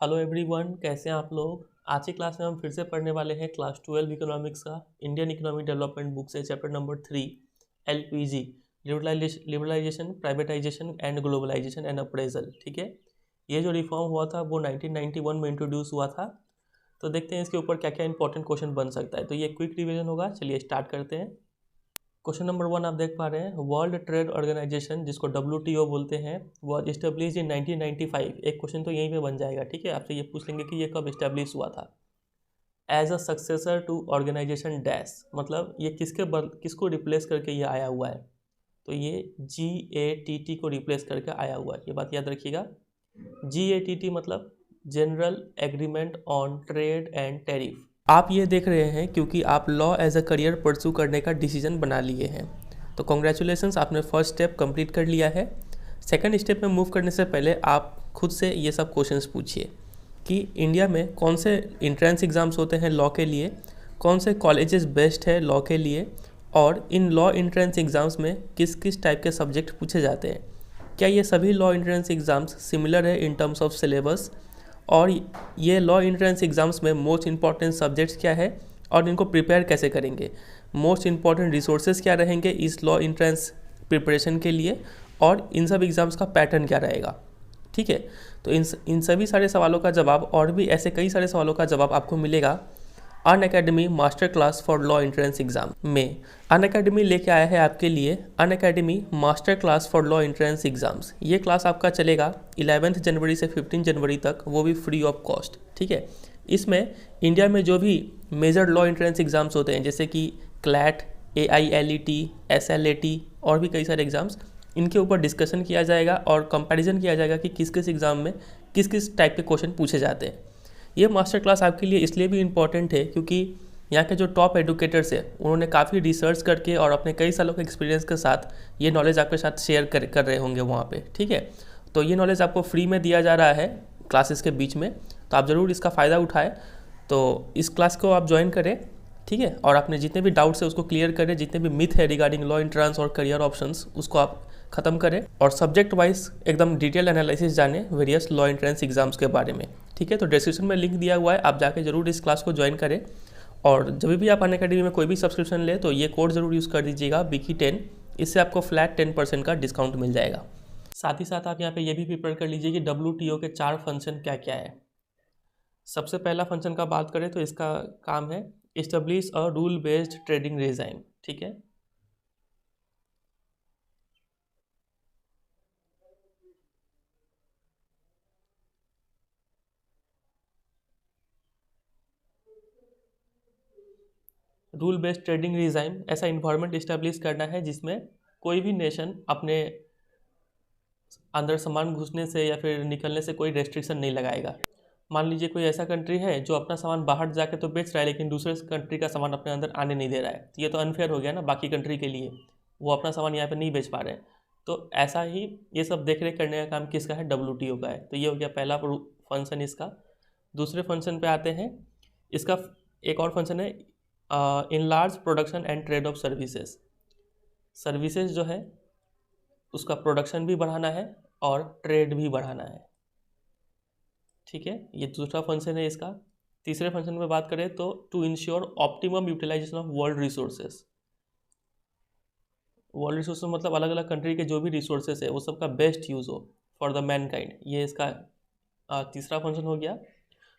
Hello everyone, कैसे हैं आप लोग। आज की क्लास में हम फिर से पढ़ने वाले हैं क्लास 12 इकोनॉमिक्स का इंडियन इकोनॉमिक डेवलपमेंट बुक से chapter number 3 LPG liberalisation, privatisation and globalisation and appraisal. ठीक है, ये जो रिफॉर्म हुआ था वो 1991 में इंट्रोड्यूस हुआ था। तो देखते हैं इसके ऊपर क्या क्या इंपॉर्टेंट क्वेश्चन बन सकता है। तो ये क्विक रिविजन होगा, चलिए स्टार्ट करते हैं। क्वेश्चन नंबर 1 आप देख पा रहे हैं, वर्ल्ड ट्रेड ऑर्गेनाइजेशन जिसको WTO बोलते हैं वॉज इस्टेब्लिश इन 1995। एक क्वेश्चन तो यहीं पे बन जाएगा। ठीक है, आपसे ये पूछ लेंगे कि ये कब इस्टेब्लिश हुआ था। As a successor to organisation dash, मतलब ये किसको रिप्लेस करके ये आया हुआ है। तो ये GATT को रिप्लेस करके आया हुआ है, ये बात याद रखिएगा। GATT मतलब general agreement on trade and tariff. आप ये देख रहे हैं क्योंकि आप law as a career pursue करने का डिसीजन बना लिए हैं। तो कॉन्ग्रेचुलेसन्स, आपने फर्स्ट स्टेप कंप्लीट कर लिया है। सेकंड स्टेप में मूव करने से पहले आप खुद से ये सब क्वेश्चंस पूछिए कि इंडिया में कौन से इंट्रेंस एग्ज़ाम्स होते हैं लॉ के लिए, कौन से कॉलेजेस बेस्ट है लॉ के लिए, और इन लॉ इंट्रेंस एग्ज़ाम्स में किस किस टाइप के सब्जेक्ट पूछे जाते हैं। क्या ये सभी लॉ इंट्रेंस एग्ज़ाम्स सिमिलर है इन टर्म्स ऑफ सिलेबस, और ये लॉ इंट्रेंस एग्ज़ाम्स में मोस्ट इंपॉर्टेंट सब्जेक्ट्स क्या है और इनको प्रिपेयर कैसे करेंगे, मोस्ट इंपॉर्टेंट रिसोर्सेज क्या रहेंगे इस लॉ इंट्रेंस प्रिपरेशन के लिए, और इन सब एग्ज़ाम्स का पैटर्न क्या रहेगा। ठीक है, तो इन सभी सारे सवालों का जवाब और भी ऐसे कई सारे सवालों का जवाब आपको मिलेगा Unacademy master class for law entrance exam में। अनअकैडमी लेके आया है आपके लिए Unacademy master class for law entrance exams. ये क्लास आपका चलेगा 11 जनवरी से 15 जनवरी तक, वो भी फ्री ऑफ कॉस्ट। ठीक है, इसमें इंडिया में जो भी मेजर लॉ एंट्रेंस एग्जाम्स होते हैं जैसे कि क्लैट, AILET, SLAT और भी कई सारे एग्ज़ाम्स, इनके ऊपर डिस्कशन किया जाएगा और कंपैरिजन किया जाएगा कि किस किस एग्ज़ाम में किस किस टाइप के क्वेश्चन पूछे जाते हैं। ये मास्टर क्लास आपके लिए इसलिए भी इम्पॉर्टेंट है क्योंकि यहाँ के जो टॉप एडुकेटर्स हैं उन्होंने काफ़ी रिसर्च करके और अपने कई सालों के एक्सपीरियंस के साथ ये नॉलेज आपके साथ शेयर कर रहे होंगे वहाँ पे। ठीक है, तो ये नॉलेज आपको फ्री में दिया जा रहा है क्लासेस के बीच में, तो आप ज़रूर इसका फ़ायदा उठाएं। तो इस क्लास को आप ज्वाइन करें, ठीक है, और अपने जितने भी डाउट्स है उसको क्लियर करें, जितने भी मिथ है रिगार्डिंग लॉ एंट्रेंस और करियर ऑप्शंस उसको आप ख़त्म करें, और सब्जेक्ट वाइज एकदम डिटेल एनालिसिस जाने वेरियस लॉ एंट्रेंस एग्जाम्स के बारे में। ठीक है, तो डिस्क्रिप्शन में लिंक दिया हुआ है, आप जाके जरूर इस क्लास को ज्वाइन करें। और जब भी आप अनअकैडमी में कोई भी सब्सक्रिप्शन ले तो ये कोड ज़रूर यूज़ कर दीजिएगा BK10, इससे आपको फ्लैट 10% का डिस्काउंट मिल जाएगा। साथ ही साथ आप यहाँ पे ये भी प्रिपेयर कर लीजिए कि WTO के 4 फंक्शन क्या क्या है। सबसे पहला फंक्शन का बात करें तो इसका काम है establish a rule based trading regime. ठीक है, रूल बेस्ड ट्रेडिंग रिजाइम ऐसा इन्वायरमेंट इस्टेब्लिश करना है जिसमें कोई भी नेशन अपने अंदर सामान घुसने से या फिर निकलने से कोई रेस्ट्रिक्शन नहीं लगाएगा। मान लीजिए कोई ऐसा कंट्री है जो अपना सामान बाहर जाके तो बेच रहा है लेकिन दूसरे कंट्री का सामान अपने अंदर आने नहीं दे रहा है, तो ये तो अनफेयर हो गया ना बाकी कंट्री के लिए, वो अपना सामान यहाँ पे नहीं बेच पा रहे हैं। तो ऐसा ही ये सब देख रेख करने का काम किसका है, WTO का है। तो ये हो गया पहला फंक्शन इसका। दूसरे फंक्शन पे आते हैं, इसका एक और फंक्शन है in large production and trade off services. Services जो है उसका प्रोडक्शन भी बढ़ाना है और ट्रेड भी बढ़ाना है। ठीक है, ये दूसरा फंक्शन है इसका। तीसरे फंक्शन में बात करें तो to ensure optimum utilisation of world resources. World resources मतलब अलग अलग कंट्री के जो भी रिसोर्सेज है वो सबका बेस्ट यूज़ हो फॉर द मैनकाइंड, ये इसका तीसरा फंक्शन हो गया।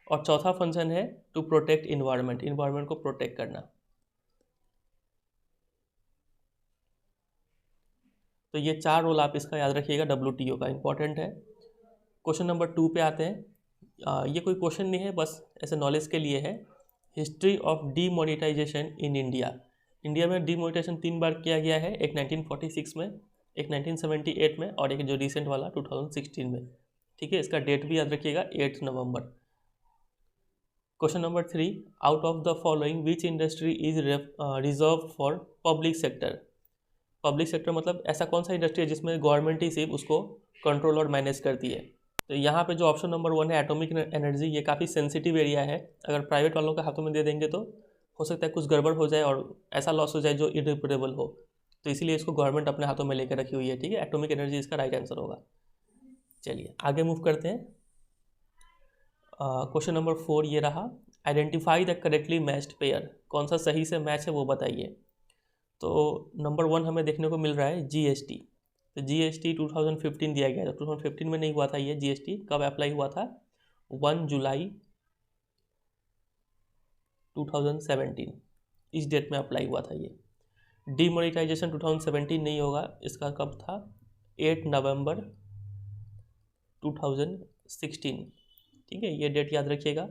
और चौथा फंक्शन है टू प्रोटेक्ट इन्वायरमेंट, इन्वायरमेंट को प्रोटेक्ट करना। तो ये 4 रोल आप इसका याद रखिएगा, WTO का इंपॉर्टेंट है। क्वेश्चन नंबर 2 पे आते हैं। ये कोई क्वेश्चन नहीं है, बस ऐसे नॉलेज के लिए है। History of demonetisation in India. India में डीमोनेटाइजेशन 3 बार किया गया है, एक 1946 में, एक 1978 में और एक जो रिसेंट वाला 2016 में। ठीक है, इसका डेट भी याद रखिएगा 8 नवंबर। Question number 3, out of the following which industry is reserve for public sector. Public sector मतलब ऐसा कौन सा इंडस्ट्री है जिसमें गवर्नमेंट ही सिर्फ उसको कंट्रोल और मैनेज करती है। तो यहाँ पे जो ऑप्शन नंबर 1 है एटॉमिक एनर्जी, ये काफ़ी सेंसिटिव एरिया है, अगर प्राइवेट वालों के हाथों में दे देंगे तो हो सकता है कुछ गड़बड़ हो जाए और ऐसा लॉस हो जाए जो इरिपेरेबल हो, तो इसीलिए इसको गवर्नमेंट अपने हाथों में लेकर रखी हुई है। ठीक है, एटॉमिक एनर्जी इसका राइट आंसर होगा। चलिए आगे मूव करते हैं। क्वेश्चन नंबर 4 ये रहा, identify the correctly matched pair, कौन सा सही से मैच है वो बताइए। तो नंबर 1 हमें देखने को मिल रहा है जीएसटी। तो जीएसटी 2015 दिया गया था, 2015 में नहीं हुआ था ये जीएसटी, कब अप्लाई हुआ था? 1 जुलाई 2017, इस डेट में अप्लाई हुआ था ये। डीमोनेटाइजेशन 2017 नहीं होगा, इसका कब था? 8 नवंबर 2016, ठीक है, ये डेट याद रखिएगा।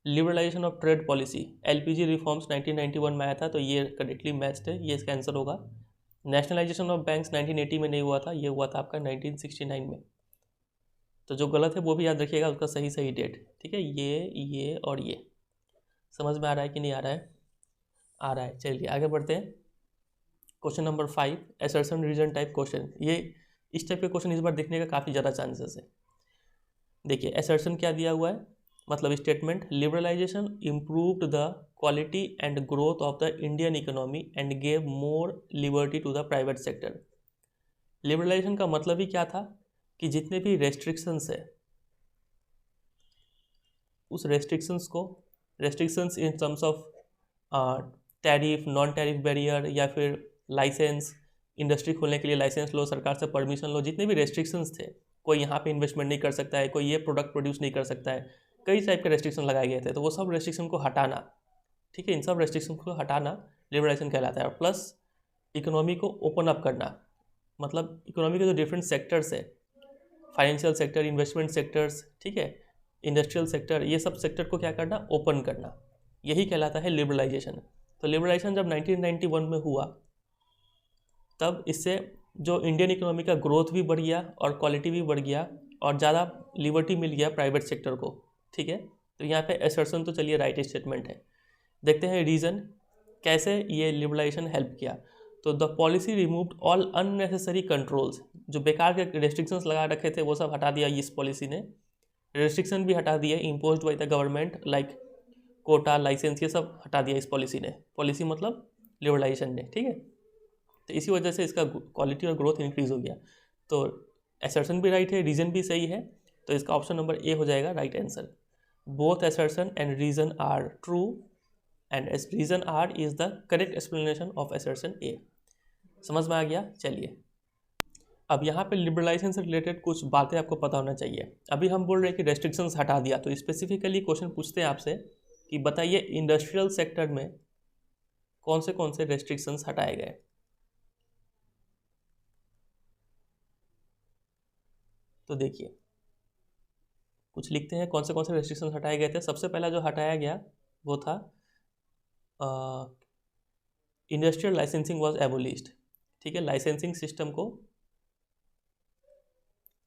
Liberalisation of trade policy, LPG reforms 1991 में आया था, तो ये करेक्टली मैच्ड है, ये इसका आंसर होगा। नेशनलाइजेशन ऑफ बैंक्स 1980 में नहीं हुआ था, ये हुआ था आपका 1969 में। तो जो गलत है वो भी याद रखिएगा, उसका सही डेट, ठीक है। ये और ये समझ में आ रहा है कि नहीं आ रहा है? आ रहा है। चलिए आगे बढ़ते हैं। Question number 5, assertion reason type question. ये इस टाइप के क्वेश्चन इस बार देखने का काफ़ी ज़्यादा चांसेस है। देखिए असर्शन क्या दिया हुआ है, मतलब statement, liberalisation improved the quality and growth of the Indian economy and gave more liberty to the private sector. Liberalisation का मतलब ही क्या था कि जितने भी रेस्ट्रिक्शंस है, उस restrictions in terms of tariff, non tariff barrier या फिर लाइसेंस, इंडस्ट्री खोलने के लिए लाइसेंस लो, सरकार से परमिशन लो, जितने भी रेस्ट्रिक्शंस थे, कोई यहाँ पे इन्वेस्टमेंट नहीं कर सकता है, कोई ये प्रोडक्ट प्रोड्यूस नहीं कर सकता है, कई टाइप के रेस्ट्रिक्शन लगाए गए थे, तो वो सब रेस्ट्रिक्शन को हटाना, ठीक है, इन सब रेस्ट्रिक्शन को हटाना लिबरलाइजेशन कहलाता है। और प्लस इकोनॉमी को ओपन अप करना, मतलब इकोनॉमी के जो डिफरेंट सेक्टर्स है, फाइनेंशियल सेक्टर, इन्वेस्टमेंट सेक्टर्स, ठीक है, इंडस्ट्रियल सेक्टर, ये सब सेक्टर को क्या करना? ओपन करना, यही कहलाता है लिबरलाइजेशन। तो लिबरलाइजेशन जब 1991 में हुआ, तब इससे जो इंडियन इकोनॉमी का ग्रोथ भी बढ़ गया और क्वालिटी भी बढ़ गया और ज़्यादा लिबर्टी मिल गया प्राइवेट सेक्टर को, ठीक है। तो यहाँ पे असर्शन तो चलिए राइट स्टेटमेंट है। देखते हैं रीज़न, कैसे ये लिबरलाइजेशन हेल्प किया। तो the policy removed all unnecessary controls, जो बेकार के रेस्ट्रिक्शंस लगा रखे थे वो सब हटा दिया इस पॉलिसी ने। रेस्ट्रिक्शन भी हटा दिए imposed by the government, like quota, licence, ये सब हटा दिया इस पॉलिसी ने। पॉलिसी मतलब लिबरलाइजेशन ने, ठीक है। तो इसी वजह से इसका क्वालिटी और ग्रोथ इंक्रीज हो गया। तो असर्शन भी राइट है, रीज़न भी सही है, तो इसका ऑप्शन नंबर ए हो जाएगा right answer. Both assertion and reason are true and reason are is the correct explanation of assertion A. समझ में आ गया? चलिए अब यहाँ पे लिबरलाइजेशन से रिलेटेड कुछ बातें आपको पता होना चाहिए। अभी हम बोल रहे हैं कि रेस्ट्रिक्शंस हटा दिया, तो स्पेसिफिकली क्वेश्चन पूछते हैं आपसे कि बताइए इंडस्ट्रियल सेक्टर में कौन से रेस्ट्रिक्शंस हटाए गए। तो देखिए कुछ लिखते हैं कौन से रेस्ट्रिक्शंस हटाए गए थे। सबसे पहला जो हटाया गया वो था इंडस्ट्रियल लाइसेंसिंग वाज एबोलिश्ड, ठीक है, लाइसेंसिंग सिस्टम को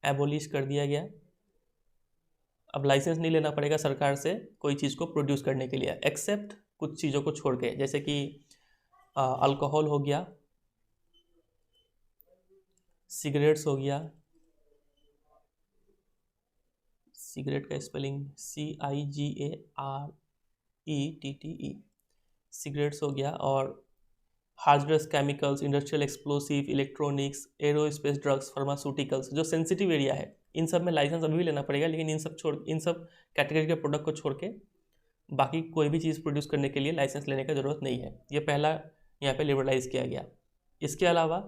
एबोलिश कर दिया गया। अब लाइसेंस नहीं लेना पड़ेगा सरकार से कोई चीज़ को प्रोड्यूस करने के लिए, एक्सेप्ट कुछ चीज़ों को छोड़ के, जैसे कि अल्कोहल हो गया, सिगरेट्स हो गया, सिगरेट का स्पेलिंग CIGARETTE, सिगरेट्स हो गया, और hazardous chemicals, industrial explosive, electronics, aerospace, drugs, pharmaceuticals, जो सेंसिटिव एरिया है, इन सब में लाइसेंस अभी भी लेना पड़ेगा, लेकिन इन सब कैटेगरी के प्रोडक्ट को छोड़ के बाकी कोई भी चीज़ प्रोड्यूस करने के लिए लाइसेंस लेने की ज़रूरत नहीं है। ये पहला यहाँ पे लिबरलाइज किया गया। इसके अलावा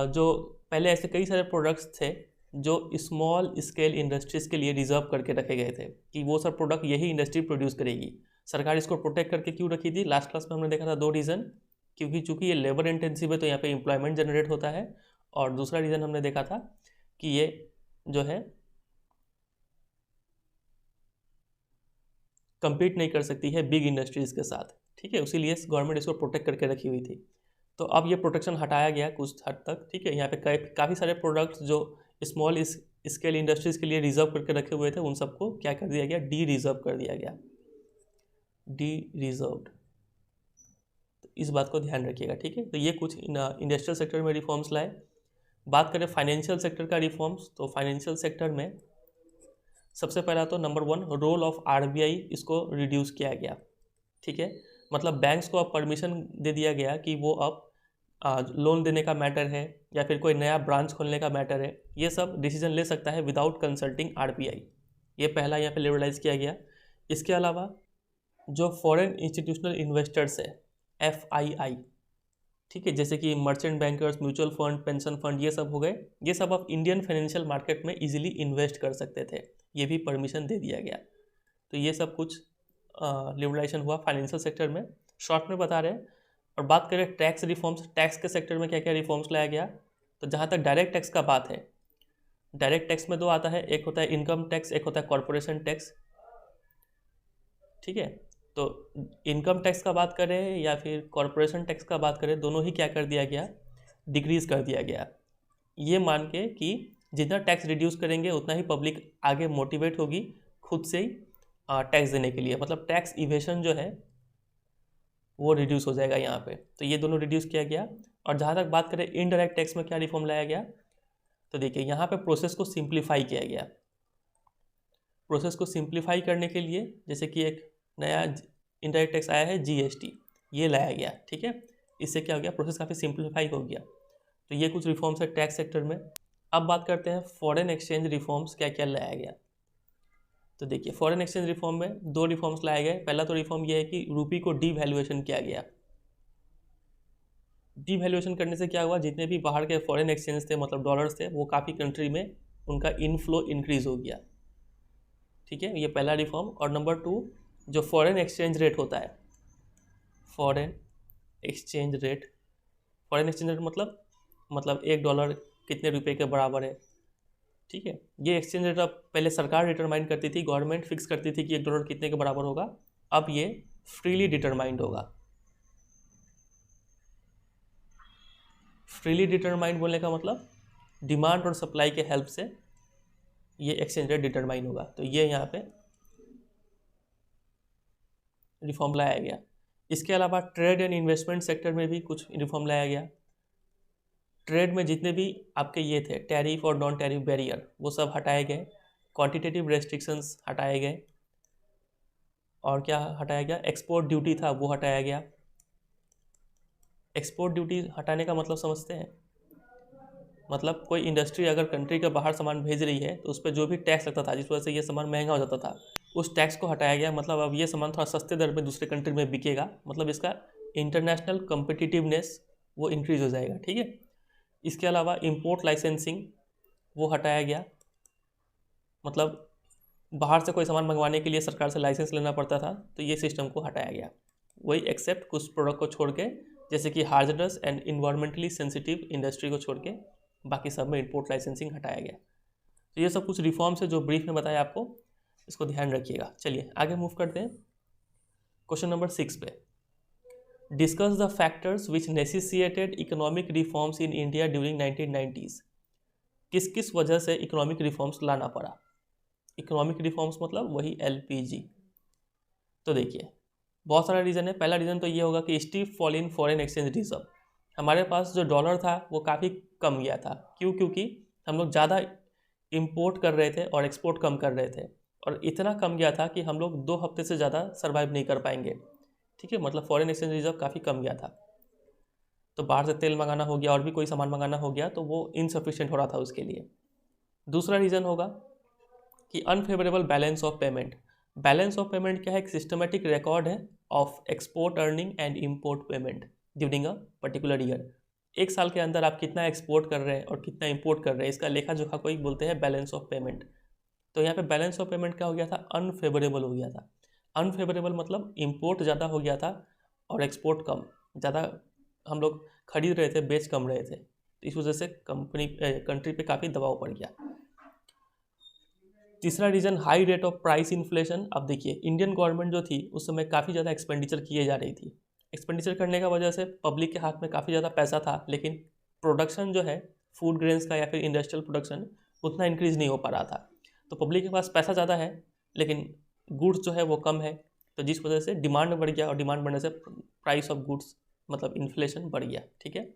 जो पहले ऐसे कई सारे प्रोडक्ट्स थे जो स्मॉल स्केल इंडस्ट्रीज़ के लिए रिजर्व करके रखे गए थे कि वो सब प्रोडक्ट यही इंडस्ट्री प्रोड्यूस करेगी। सरकार इसको प्रोटेक्ट करके क्यों रखी थी? लास्ट क्लास में हमने देखा था 2 रीज़न, क्योंकि चूँकि ये लेबर इंटेंसिव है तो यहाँ पे एम्प्लॉयमेंट जनरेट होता है, और दूसरा रीज़न हमने देखा था कि ये जो है compete नहीं कर सकती है बिग इंडस्ट्रीज़ के साथ, ठीक है, इसीलिए गवर्नमेंट इसको प्रोटेक्ट करके रखी हुई थी। तो अब ये प्रोटेक्शन हटाया गया कुछ हद तक, ठीक है। यहाँ पे काफ़ी सारे प्रोडक्ट्स जो स्मॉल स्केल इंडस्ट्रीज़ के लिए रिजर्व करके रखे हुए थे उन सबको क्या कर दिया गया? डी रिजर्व कर दिया गया, डी रिजर्व्ड। तो इस बात को ध्यान रखिएगा, ठीक है। तो ये कुछ इंडस्ट्रियल सेक्टर में रिफॉर्म्स लाए। बात करें फाइनेंशियल सेक्टर का रिफॉर्म्स, तो फाइनेंशियल सेक्टर में सबसे पहला तो नंबर 1 रोल ऑफ RBI, इसको रिड्यूस किया गया, ठीक है। मतलब बैंक्स को अब परमिशन दे दिया गया कि वो अब लोन देने का मैटर है या फिर कोई नया ब्रांच खोलने का मैटर है, ये सब डिसीजन ले सकता है विदाउट कंसल्टिंग RBI। ये पहला यहाँ पे लिबरलाइज किया गया। इसके अलावा जो फॉरेन इंस्टीट्यूशनल इन्वेस्टर्स है FII, ठीक है, जैसे कि merchant bankers, mutual fund, pension fund, ये सब हो गए, ये सब आप इंडियन फाइनेंशियल मार्केट में इजीली इन्वेस्ट कर सकते थे, ये भी परमिशन दे दिया गया। तो ये सब कुछ लिबरलाइजेशन हुआ फाइनेंशियल सेक्टर में, शॉर्ट में बता रहे हैं। और बात करें टैक्स रिफॉर्म्स, टैक्स के सेक्टर में क्या क्या रिफॉर्म्स लाया गया, तो जहाँ तक डायरेक्ट टैक्स का बात है, डायरेक्ट टैक्स में दो आता है, एक होता है इनकम टैक्स, एक होता है कॉरपोरेशन टैक्स, ठीक है। तो इनकम टैक्स का बात करें या फिर कॉरपोरेशन टैक्स का बात करें, दोनों ही क्या कर दिया गया, डिक्रीज़ कर दिया गया, ये मान के कि जितना टैक्स रिड्यूस करेंगे उतना ही पब्लिक आगे मोटिवेट होगी खुद से ही टैक्स देने के लिए, मतलब टैक्स इवेशन जो है वो रिड्यूस हो जाएगा यहाँ पे। तो ये दोनों रिड्यूस किया गया। और जहाँ तक बात करें इनडायरेक्ट टैक्स में क्या रिफॉर्म लाया गया, तो देखिए यहाँ पे प्रोसेस को सिंप्लीफाई किया गया। प्रोसेस को सिंप्लीफाई करने के लिए जैसे कि एक नया इनडायरेक्ट टैक्स आया है GST, ये लाया गया, ठीक है। इससे क्या हो गया, प्रोसेस काफ़ी सिंप्लीफाई हो गया। तो ये कुछ रिफॉर्म्स है टैक्स सेक्टर में। अब बात करते हैं फॉरेन एक्सचेंज रिफॉर्म्स क्या क्या लाया गया। तो देखिए फॉरेन एक्सचेंज रिफॉर्म में दो रिफॉर्म्स लाए गए। पहला तो रिफॉर्म ये है कि रूपी को डीवैल्यूएशन किया गया। डीवैल्यूएशन करने से क्या हुआ, जितने भी बाहर के फॉरेन एक्सचेंज थे, मतलब डॉलर्स थे, वो काफ़ी कंट्री में उनका इनफ्लो इंक्रीज हो गया, ठीक है, ये पहला रिफॉर्म। और नंबर 2, जो फॉरेन एक्सचेंज रेट होता है, foreign exchange rate, foreign exchange rate मतलब $1 कितने रुपए के बराबर है, ठीक है। ये एक्सचेंज रेट अब पहले सरकार डिटरमाइन करती थी, गवर्नमेंट फिक्स करती थी कि $1 कितने के बराबर होगा, अब ये फ्रीली डिटरमाइंड होगा। फ्रीली डिटरमाइंड बोलने का मतलब डिमांड और सप्लाई के हेल्प से ये एक्सचेंज रेट डिटरमाइन होगा। तो ये यहाँ पे रिफॉर्म लाया गया। इसके अलावा ट्रेड एंड इन्वेस्टमेंट सेक्टर में भी कुछ रिफॉर्म लाया गया। ट्रेड में जितने भी आपके ये थे टैरिफ और नॉन टैरिफ बैरियर, वो सब हटाए गए। क्वांटिटेटिव रेस्ट्रिक्शंस हटाए गए। और क्या हटाया गया, एक्सपोर्ट ड्यूटी था वो हटाया गया। एक्सपोर्ट ड्यूटी हटाने का मतलब समझते हैं, मतलब कोई इंडस्ट्री अगर कंट्री के बाहर सामान भेज रही है तो उस पर जो भी टैक्स लगता था, जिस वजह से ये सामान महंगा हो जाता था, उस टैक्स को हटाया गया। मतलब अब ये सामान थोड़ा सस्ते दर में दूसरे कंट्री में बिकेगा, मतलब इसका इंटरनेशनल कम्पिटिटिवनेस वो इंक्रीज हो जाएगा, ठीक है। इसके अलावा इंपोर्ट लाइसेंसिंग वो हटाया गया, मतलब बाहर से कोई सामान मंगवाने के लिए सरकार से लाइसेंस लेना पड़ता था, तो ये सिस्टम को हटाया गया। वही एक्सेप्ट कुछ प्रोडक्ट को छोड़ के, जैसे कि हार्जनस एंड इन्वायरमेंटली सेंसिटिव इंडस्ट्री को छोड़ के, बाकी सब में इंपोर्ट लाइसेंसिंग हटाया गया। तो ये सब कुछ रिफॉर्म्स है जो ब्रीफ में बताया आपको, इसको ध्यान रखिएगा। चलिए आगे मूव करते हैं क्वेश्चन नंबर 6 पे। Discuss the factors which necessitated economic reforms in India during 1990s। किस किस वजह से इकोनॉमिक रिफॉर्म्स लाना पड़ा। इकोनॉमिक रिफॉर्म्स मतलब वही LPG। तो देखिए बहुत सारा रीज़न है। पहला रीज़न तो ये होगा कि steep fall in foreign exchange reserve. हमारे पास जो डॉलर था वो काफ़ी कम गया था। क्यों? क्योंकि हम लोग ज़्यादा इंपोर्ट कर रहे थे और एक्सपोर्ट कम कर रहे थे, और इतना कम गया था कि हम लोग 2 हफ्ते से ज़्यादा सर्वाइव नहीं कर पाएंगे, ठीक है। मतलब फॉरेन एक्सचेंज रिजर्व काफ़ी कम गया था। तो बाहर से तेल मंगाना हो गया और भी कोई सामान मंगाना हो गया, तो वो इनसफिशिएंट हो रहा था उसके लिए। दूसरा रीज़न होगा कि unfavourable balance of payment. Balance of payment क्या है? एक सिस्टमेटिक रिकॉर्ड है of export earning and import payment during a particular year. एक साल के अंदर आप कितना एक्सपोर्ट कर रहे हैं और कितना इंपोर्ट कर रहे हैं, इसका लेखा जोखा को बोलते हैं बैलेंस ऑफ पेमेंट। तो यहाँ पे बैलेंस ऑफ पेमेंट क्या हो गया था? अनफेवरेबल हो गया था। अनफेवरेबल मतलब इंपोर्ट ज़्यादा हो गया था और एक्सपोर्ट कम। ज़्यादा हम लोग खरीद रहे थे, बेच कम रहे थे, तो इस वजह से कंट्री पे काफ़ी दबाव पड़ गया। तीसरा reason high rate of price inflation. अब देखिए इंडियन गवर्नमेंट जो थी उस समय काफ़ी ज़्यादा एक्सपेंडिचर किए जा रही थी। एक्सपेंडिचर करने का वजह से पब्लिक के हाथ में काफ़ी ज़्यादा पैसा था, लेकिन प्रोडक्शन जो है फूड ग्रेन्स का या फिर इंडस्ट्रियल प्रोडक्शन उतना इंक्रीज़ नहीं हो पा रहा था। तो पब्लिक के पास पैसा ज़्यादा है लेकिन गुड्स जो है वो कम है, तो जिस वजह से डिमांड बढ़ गया और डिमांड बढ़ने से प्राइस ऑफ गुड्स मतलब इन्फ्लेशन बढ़ गया, ठीक है।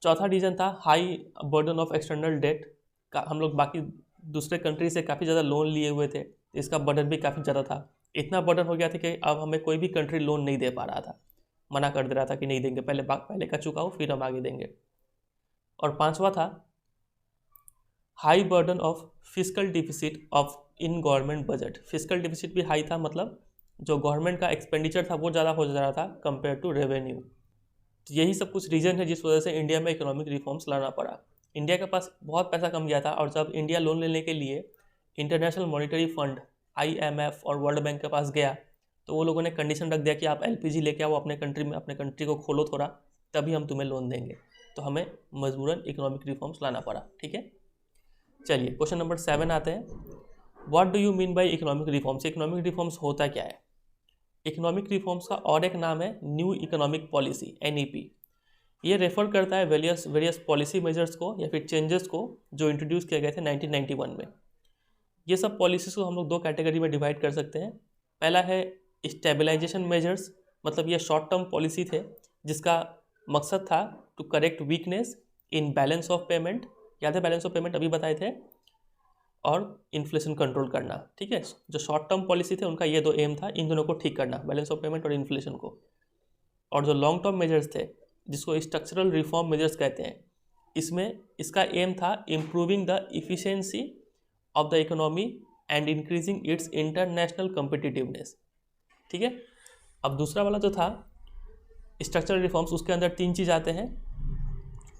चौथा रीज़न था high burden of external debt का। हम लोग बाकी दूसरे कंट्री से काफ़ी ज़्यादा लोन लिए हुए थे, इसका बर्डन भी काफ़ी ज़्यादा था। इतना बर्डन हो गया था कि अब हमें कोई भी कंट्री लोन नहीं दे पा रहा था, मना कर दे रहा था कि नहीं देंगे, पहले का चुकाओ फिर हम आगे देंगे। और पांचवा था high burden of physical deficit of in government budget. Physical deficit भी हाई था, मतलब जो गवर्नमेंट का एक्सपेंडिचर था वो ज़्यादा हो जा रहा था कंपेयर टू रेवेन्यू। तो यही सब कुछ रीज़न है जिस वजह से इंडिया में इकोनॉमिक रिफॉर्म्स लाना पड़ा। इंडिया के पास बहुत पैसा कम गया था, और जब इंडिया लोन लेने के लिए इंटरनेशनल मॉनिटरी फंड IMF और वर्ल्ड बैंक के पास गया, तो वो लोगों ने कंडीशन रख दिया कि आप LPG लेके आओ अपने कंट्री में, अपने कंट्री को खोलो थोड़ा, तभी हम तुम्हें लोन देंगे। तो हमें मजबूरन इकोनॉमिक रिफॉर्म्स लाना पड़ा। ठीक है, चलिए क्वेश्चन नंबर 7 आते हैं। What do you mean by economic reforms? Economic reforms होता क्या है? इकोनॉमिक रिफॉर्म्स का और एक नाम है न्यू इकोनॉमिक पॉलिसी, NEP। ये रेफर करता है वेरियस पॉलिसी मेजर्स को या फिर चेंजेस को जो इंट्रोड्यूस किए गए थे 1991 में। ये सब पॉलिसीज़ को हम लोग दो कैटेगरी में डिवाइड कर सकते हैं। पहला है स्टेबलाइजेशन मेजर्स, मतलब ये शॉर्ट टर्म पॉलिसी थे जिसका मकसद था to correct weakness in balance of payment, याद है बैलेंस ऑफ पेमेंट अभी बताए थे, और इन्फ्लेशन कंट्रोल करना। ठीक है, जो शॉर्ट टर्म पॉलिसी थे उनका ये दो एम था, इन दोनों को ठीक करना, बैलेंस ऑफ पेमेंट और इन्फ्लेशन को। और जो लॉन्ग टर्म मेजर्स थे जिसको स्ट्रक्चरल रिफॉर्म मेजर्स कहते हैं, इसमें इसका एम था improving the efficiency of the economy and increasing its international competitiveness. ठीक है, अब दूसरा वाला जो था स्ट्रक्चरल रिफॉर्म्स, उसके अंदर 3 चीज़ आते हैं।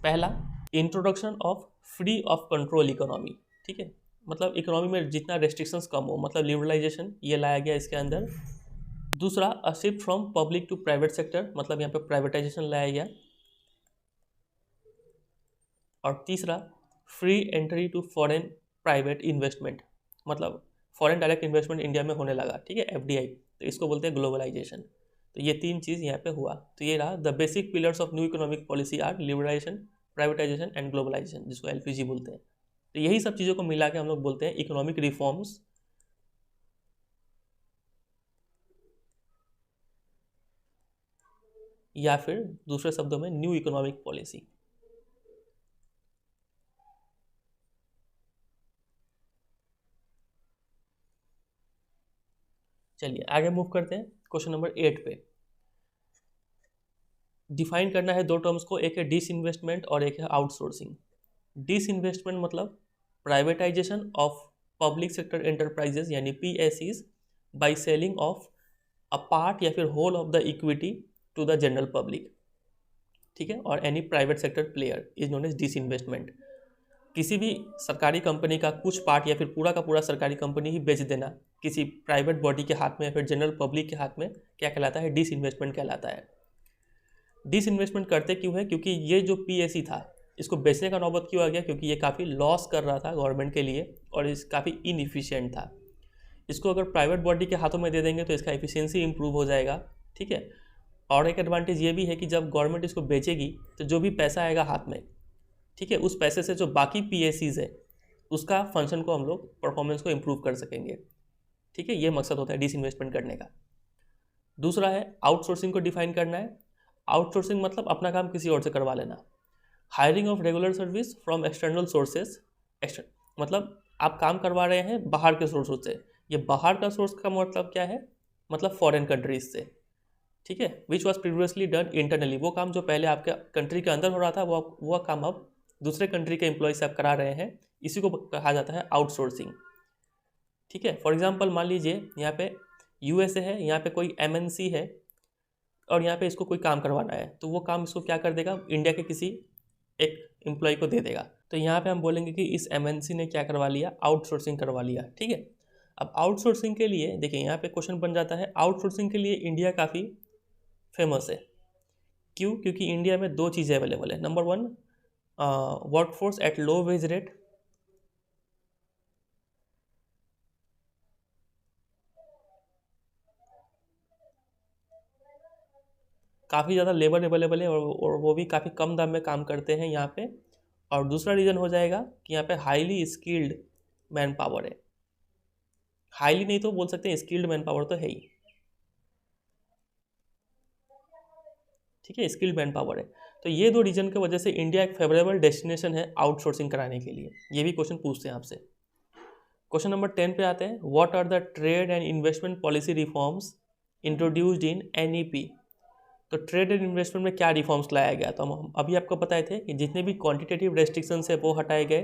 पहला, introduction of free of control economy. ठीक है, मतलब इकोनॉमी में जितना रेस्ट्रिक्शंस कम हो, मतलब लिबरलाइजेशन, ये लाया गया इसके अंदर। दूसरा, a shift from public to private sector, मतलब यहाँ पे प्राइवेटाइजेशन लाया गया। और तीसरा, free entry to foreign private investment, मतलब फॉरेन डायरेक्ट इन्वेस्टमेंट इंडिया में होने लगा। ठीक है, FDI, तो इसको बोलते हैं ग्लोबलाइजेशन। तो ये 3 चीज़ यहाँ पे हुआ। तो ये रहा the basic pillars of new economic policy are liberalisation, privatisation and globalisation, जिसको LPG बोलते हैं। तो यही सब चीज़ों को मिला के हम लोग बोलते हैं इकोनॉमिक रिफॉर्म्स, या फिर दूसरे शब्दों में न्यू इकोनॉमिक पॉलिसी। चलिए आगे मूव करते हैं क्वेश्चन नंबर 8 पे। डिफाइन करना है 2 टर्म्स को, एक है डिसइन्वेस्टमेंट और एक है आउटसोर्सिंग। डिसइन्वेस्टमेंट मतलब privatisation of public sector enterprises यानी PSEs by selling of a part या फिर whole of the equity to the general public. ठीक है, और any private sector player is known as disinvestment. किसी भी सरकारी कंपनी का कुछ पार्ट या फिर पूरा का पूरा सरकारी कंपनी ही बेच देना किसी प्राइवेट बॉडी के हाथ में या फिर जनरल पब्लिक के हाथ में, क्या कहलाता है? डिसइन्वेस्टमेंट कहलाता है। डिसइन्वेस्टमेंट करते क्यों है? क्योंकि ये जो PSE था इसको बेचने का नौबत क्यों आ गया? क्योंकि ये काफ़ी लॉस कर रहा था गवर्नमेंट के लिए और इस काफ़ी इनएफिशिएंट था। इसको अगर प्राइवेट बॉडी के हाथों में दे देंगे तो इसका एफिशिएंसी इंप्रूव हो जाएगा। ठीक है, और एक एडवांटेज ये भी है कि जब गवर्नमेंट इसको बेचेगी तो जो भी पैसा आएगा हाथ में, ठीक है, उस पैसे से जो बाकी PSEs है उसका फंक्शन को हम लोग परफॉर्मेंस को इम्प्रूव कर सकेंगे। ठीक है, ये मकसद होता है डिसइन्वेस्टमेंट करने का। दूसरा है आउटसोर्सिंग को डिफाइन करना है। आउटसोर्सिंग मतलब अपना काम किसी और से करवा लेना। Hiring of regular service from external sources, मतलब आप काम करवा रहे हैं बाहर के सोर्सों से। ये बाहर का सोर्स का मतलब क्या है? मतलब फॉरेन कंट्रीज से। ठीक है, which was previously done internally, वो काम जो पहले आपके कंट्री के अंदर हो रहा था वो काम अब दूसरे कंट्री के एम्प्लॉय से आप करा रहे हैं, इसी को कहा जाता है आउटसोर्सिंग। ठीक है, फॉर एग्जांपल मान लीजिए यहाँ पे USA है, यहाँ पे कोई MNC है और यहाँ पे इसको कोई काम करवाना है, तो वो काम इसको क्या कर देगा? इंडिया के किसी एक एम्प्लॉय को दे देगा। तो यहाँ पे हम बोलेंगे कि इस MNC ने क्या करवा लिया? आउटसोर्सिंग करवा लिया। ठीक है, अब आउटसोर्सिंग के लिए देखिए यहाँ पे क्वेश्चन बन जाता है, आउटसोर्सिंग के लिए इंडिया काफ़ी फेमस है। क्यों? क्योंकि इंडिया में 2 चीज़ें अवेलेबल है। Number 1, workforce at low wage rate, काफ़ी ज़्यादा लेबर अवेलेबल है और वो भी काफ़ी कम दाम में काम करते हैं यहाँ पे। और दूसरा रीज़न हो जाएगा कि यहाँ पे हाईली स्किल्ड मैन पावर है। हाईली नहीं तो बोल सकते हैं, स्किल्ड मैन पावर तो है ही। ठीक है, स्किल्ड मैन पावर है। तो ये 2 रीजन की वजह से इंडिया एक फेवरेबल डेस्टिनेशन है आउटसोर्सिंग कराने के लिए। ये भी क्वेश्चन पूछते हैं आपसे। क्वेश्चन नंबर 10 पे आते हैं। What are the trade and investment policy reforms introduced in NEP? तो ट्रेड एंड इन्वेस्टमेंट में क्या रिफॉर्म्स लाया गया? तो हम अभी आपको बताए थे कि जितने भी क्वांटिटेटिव रेस्ट्रिक्शंस है वो हटाए गए,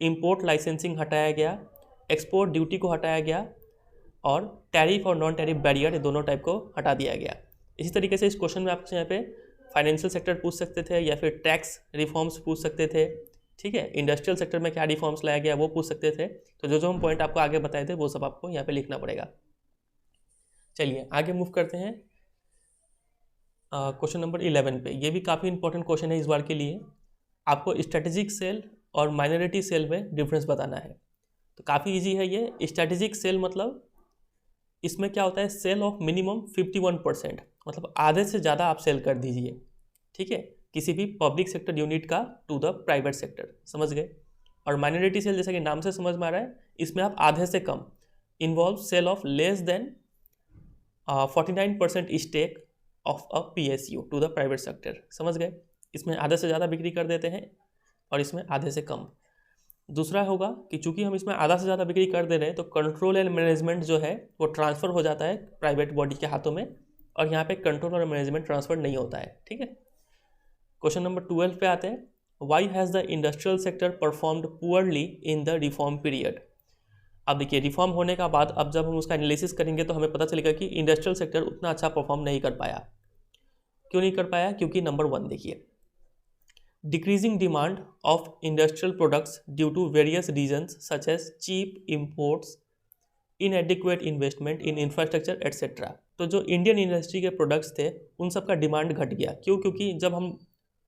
इंपोर्ट लाइसेंसिंग हटाया गया, एक्सपोर्ट ड्यूटी को हटाया गया, और टैरिफ और नॉन टैरिफ बैरियर दोनों टाइप को हटा दिया गया। इसी तरीके से इस क्वेश्चन में आपसे यहाँ पे फाइनेंशियल सेक्टर पूछ सकते थे या फिर टैक्स रिफॉर्म्स पूछ सकते थे, ठीक है, इंडस्ट्रियल सेक्टर में क्या रिफॉर्म्स लाया गया वो पूछ सकते थे। तो जो जो हम पॉइंट आपको आगे बताए थे वो सब आपको यहाँ पे लिखना पड़ेगा। चलिए आगे मूव करते हैं क्वेश्चन नंबर 11 पे। ये भी काफ़ी इंपॉर्टेंट क्वेश्चन है इस बार के लिए। आपको स्ट्रेटेजिक सेल और माइनॉरिटी सेल में डिफरेंस बताना है। तो काफ़ी इजी है ये। स्ट्रेटेजिक सेल मतलब इसमें क्या होता है, सेल ऑफ मिनिमम 51%, मतलब आधे से ज़्यादा आप सेल कर दीजिए, ठीक है, किसी भी पब्लिक सेक्टर यूनिट का टू द प्राइवेट सेक्टर, समझ गए। और माइनॉरिटी सेल जैसा कि नाम से समझ में आ रहा है, इसमें आप आधे से कम, involve sale of less than 49% stake of a PSU to the private sector, समझ गए। इसमें आधे से ज़्यादा बिक्री कर देते हैं और इसमें आधे से कम। दूसरा होगा कि चूंकि हम इसमें आधा से ज़्यादा बिक्री कर दे रहे हैं तो कंट्रोल एंड मैनेजमेंट जो है वो ट्रांसफ़र हो जाता है प्राइवेट बॉडी के हाथों में, और यहाँ पे कंट्रोल और मैनेजमेंट ट्रांसफ़र नहीं होता है, ठीक है। क्वेश्चन नंबर 12 पे आते हैं। Why has the industrial sector performed poorly in the reform period. अब देखिए, रिफॉर्म होने का बाद अब जब हम उसका एनालिसिस करेंगे तो हमें पता चलेगा कि इंडस्ट्रियल सेक्टर उतना अच्छा परफॉर्म नहीं कर पाया। क्यों नहीं कर पाया? क्योंकि नंबर 1 देखिए, decreasing demand of industrial products due to various reasons such as cheap imports, inadequate investment in infrastructure etc. तो जो इंडियन इंडस्ट्री के प्रोडक्ट्स थे उन सब का डिमांड घट गया। क्यों? क्योंकि जब हम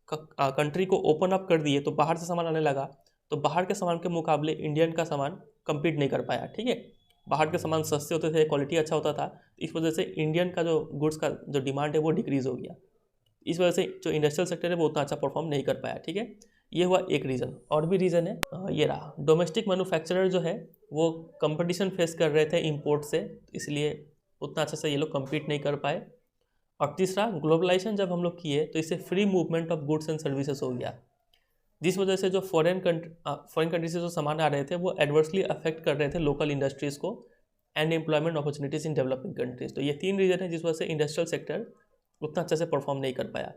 कंट्री को ओपन अप कर दिए तो बाहर से सामान आने लगा, तो बाहर के सामान के मुकाबले इंडियन का सामान कम्पीट नहीं कर पाया, ठीक है। बाहर के सामान सस्ते होते थे, क्वालिटी अच्छा होता था, इस वजह से इंडियन का जो गुड्स का जो डिमांड है वो डिक्रीज़ हो गया। इस वजह से जो इंडस्ट्रियल सेक्टर है वो उतना अच्छा परफॉर्म नहीं कर पाया, ठीक है। ये हुआ एक रीज़न। और भी रीज़न है, ये रहा, डोमेस्टिक मैन्युफैक्चरर जो है वो कंपटीशन फेस कर रहे थे इंपोर्ट से, इसलिए उतना अच्छे से ये लोग कम्पीट नहीं कर पाए। और तीसरा, ग्लोबलाइजेशन जब हम लोग किए तो इससे free movement of goods and services हो गया, जिस वजह से जो फॉरेन कंट्री से जो सामान आ रहे थे वो एडवर्सली अफेक्ट कर रहे थे लोकल इंडस्ट्रीज़ को and employment opportunities in developing countries. तो ये 3 रीज़न है जिस वजह से इंडस्ट्रियल सेक्टर उतना अच्छे से परफॉर्म नहीं कर पाया।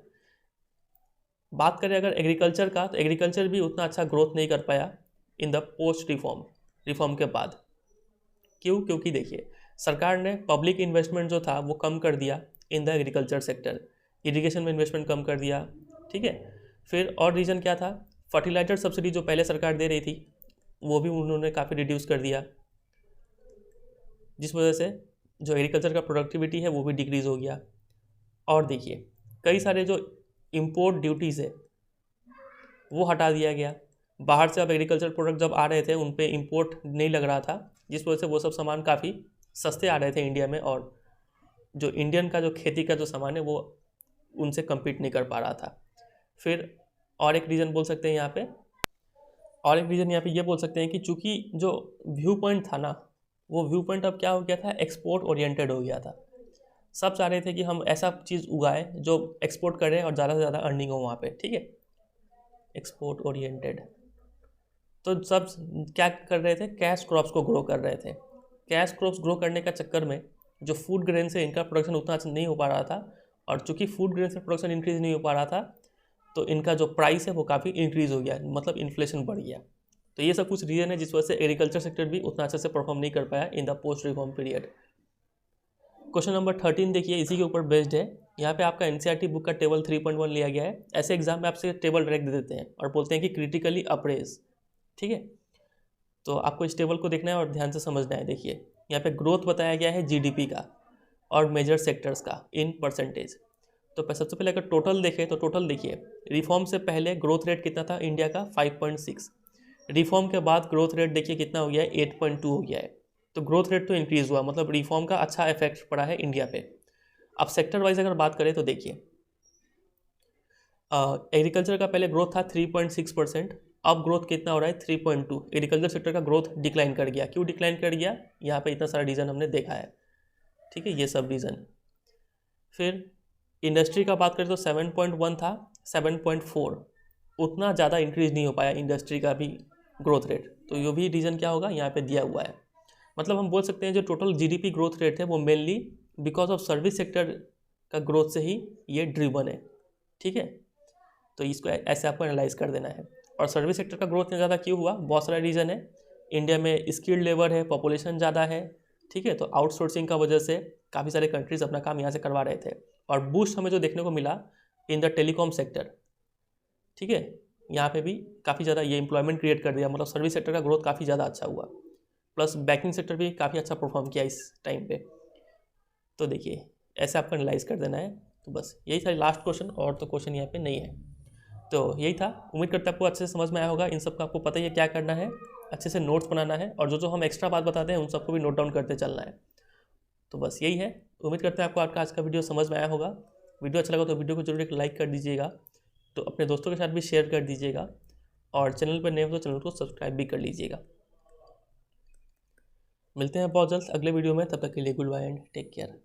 बात करें अगर एग्रीकल्चर का, तो एग्रीकल्चर भी उतना अच्छा ग्रोथ नहीं कर पाया इन द पोस्ट रिफॉर्म के बाद। क्यों? क्योंकि देखिए, सरकार ने पब्लिक इन्वेस्टमेंट जो था वो कम कर दिया in the agriculture sector, irrigation में इन्वेस्टमेंट कम कर दिया, ठीक है। फिर और रीज़न क्या था, फर्टिलाइजर सब्सिडी जो पहले सरकार दे रही थी वो भी उन्होंने काफ़ी रिड्यूस कर दिया, जिस वजह से जो एग्रीकल्चर का प्रोडक्टिविटी है वो भी डिक्रीज़ हो गया। और देखिए, कई सारे जो इंपोर्ट ड्यूटीज़ है वो हटा दिया गया। बाहर से अब एग्रीकल्चर प्रोडक्ट जब आ रहे थे उन पे इंपोर्ट नहीं लग रहा था, जिस वजह से वो सब सामान काफ़ी सस्ते आ रहे थे इंडिया में, और जो इंडियन का जो खेती का जो सामान है वो उनसे कम्पीट नहीं कर पा रहा था। फिर और एक रीज़न बोल सकते हैं यहाँ पे, ये बोल सकते हैं कि चूँकि जो व्यू पॉइंट था ना, वो व्यू पॉइंट अब क्या हो गया था, एक्सपोर्ट ओरिएंटेड हो गया था। सब चाह रहे थे कि हम ऐसा चीज़ उगाएं जो एक्सपोर्ट करें और ज़्यादा से ज़्यादा अर्निंग हो वहाँ पे, ठीक है, एक्सपोर्ट ओरिएंटेड। तो सब क्या कर रहे थे, कैश क्रॉप्स को ग्रो कर रहे थे। कैश क्रॉप्स ग्रो करने का चक्कर में जो फूड ग्रेन से इनका प्रोडक्शन उतना अच्छा नहीं हो पा रहा था, और चूँकि फूड ग्रेन से प्रोडक्शन इंक्रीज़ नहीं हो पा रहा था तो इनका जो प्राइस है वो काफ़ी इंक्रीज़ हो गया, मतलब इन्फ्लेशन बढ़ गया। तो ये सब कुछ रीज़न है जिस वजह से एग्रीकल्चर सेक्टर भी उतना अच्छे से परफॉर्म नहीं कर पाया in the post reform period. Question number 13 देखिए, इसी के ऊपर बेस्ड है। यहाँ पे आपका NCERT बुक का टेबल 3.1 लिया गया है। ऐसे एग्जाम में आपसे टेबल डायरेक्ट दे देते हैं और बोलते हैं कि क्रिटिकली अप्रेज, ठीक है। तो आपको इस टेबल को देखना है और ध्यान से समझना है। देखिए, यहाँ पे ग्रोथ बताया गया है GDP का और मेजर सेक्टर्स का इन परसेंटेज। तो सबसे पहले अगर टोटल देखें तो टोटल देखिए, रिफॉर्म से पहले ग्रोथ रेट कितना था इंडिया का, 5.6। रिफॉर्म के बाद ग्रोथ रेट देखिए कितना हो गया है, 8.2 हो गया है। तो ग्रोथ रेट तो इंक्रीज़ हुआ, मतलब रिफॉर्म का अच्छा इफेक्ट पड़ा है इंडिया पे। अब सेक्टर वाइज अगर बात करें तो देखिए, एग्रीकल्चर का पहले ग्रोथ था 3.6%, अब ग्रोथ कितना हो रहा है, 3.2। एग्रीकल्चर सेक्टर का ग्रोथ डिक्लाइन कर गया। क्यों डिक्लाइन कर गया, यहाँ पे इतना सारा रीज़न हमने देखा है, ठीक है, ये सब रीज़न। फिर इंडस्ट्री का बात करें तो 7.1 था, 7.4, उतना ज़्यादा इंक्रीज़ नहीं हो पाया इंडस्ट्री का भी ग्रोथ रेट। तो ये भी रीज़न क्या होगा, यहाँ पे दिया हुआ है। मतलब हम बोल सकते हैं जो टोटल GDP ग्रोथ रेट है वो mainly because of service sector का ग्रोथ से ही ये ड्रिवन है, ठीक है। तो इसको ऐसे आपको एनालाइज कर देना है। और सर्विस सेक्टर का ग्रोथ ज़्यादा क्यों हुआ? बहुत सारा रीज़न है। इंडिया में स्किल्ड लेबर है, पॉपुलेशन ज़्यादा है, ठीक है, तो आउटसोर्सिंग का वजह से काफ़ी सारे कंट्रीज अपना काम यहाँ से करवा रहे थे। और बूस्ट हमें जो देखने को मिला इन द टेलीकॉम सेक्टर, ठीक है, यहाँ पे भी काफ़ी ज़्यादा ये एम्प्लॉयमेंट क्रिएट कर दिया, मतलब सर्विस सेक्टर का ग्रोथ काफ़ी ज़्यादा अच्छा हुआ। प्लस बैंकिंग सेक्टर भी काफ़ी अच्छा परफॉर्म किया इस टाइम पे। तो देखिए ऐसे आपको एनालाइज कर देना है। तो बस यही था लास्ट क्वेश्चन, और तो क्वेश्चन यहाँ पे नहीं है। तो यही था, उम्मीद करते हैं आपको अच्छे से समझ में आया होगा। इन सब का आपको पता ही है क्या करना है, अच्छे से नोट्स बनाना है, और जो जो हम एक्स्ट्रा बात बताते हैं उन सबको भी नोट डाउन करते चलना है। तो बस यही है, उम्मीद करते हैं आपको आपका आज का वीडियो समझ में आया होगा। वीडियो अच्छा लगा तो वीडियो को जरूर एक लाइक कर दीजिएगा, तो अपने दोस्तों के साथ भी शेयर कर दीजिएगा, और चैनल पर नए हो तो चैनल को सब्सक्राइब भी कर लीजिएगा। मिलते हैं बहुत जल्द अगले वीडियो में, तब तक के लिए goodbye and take care.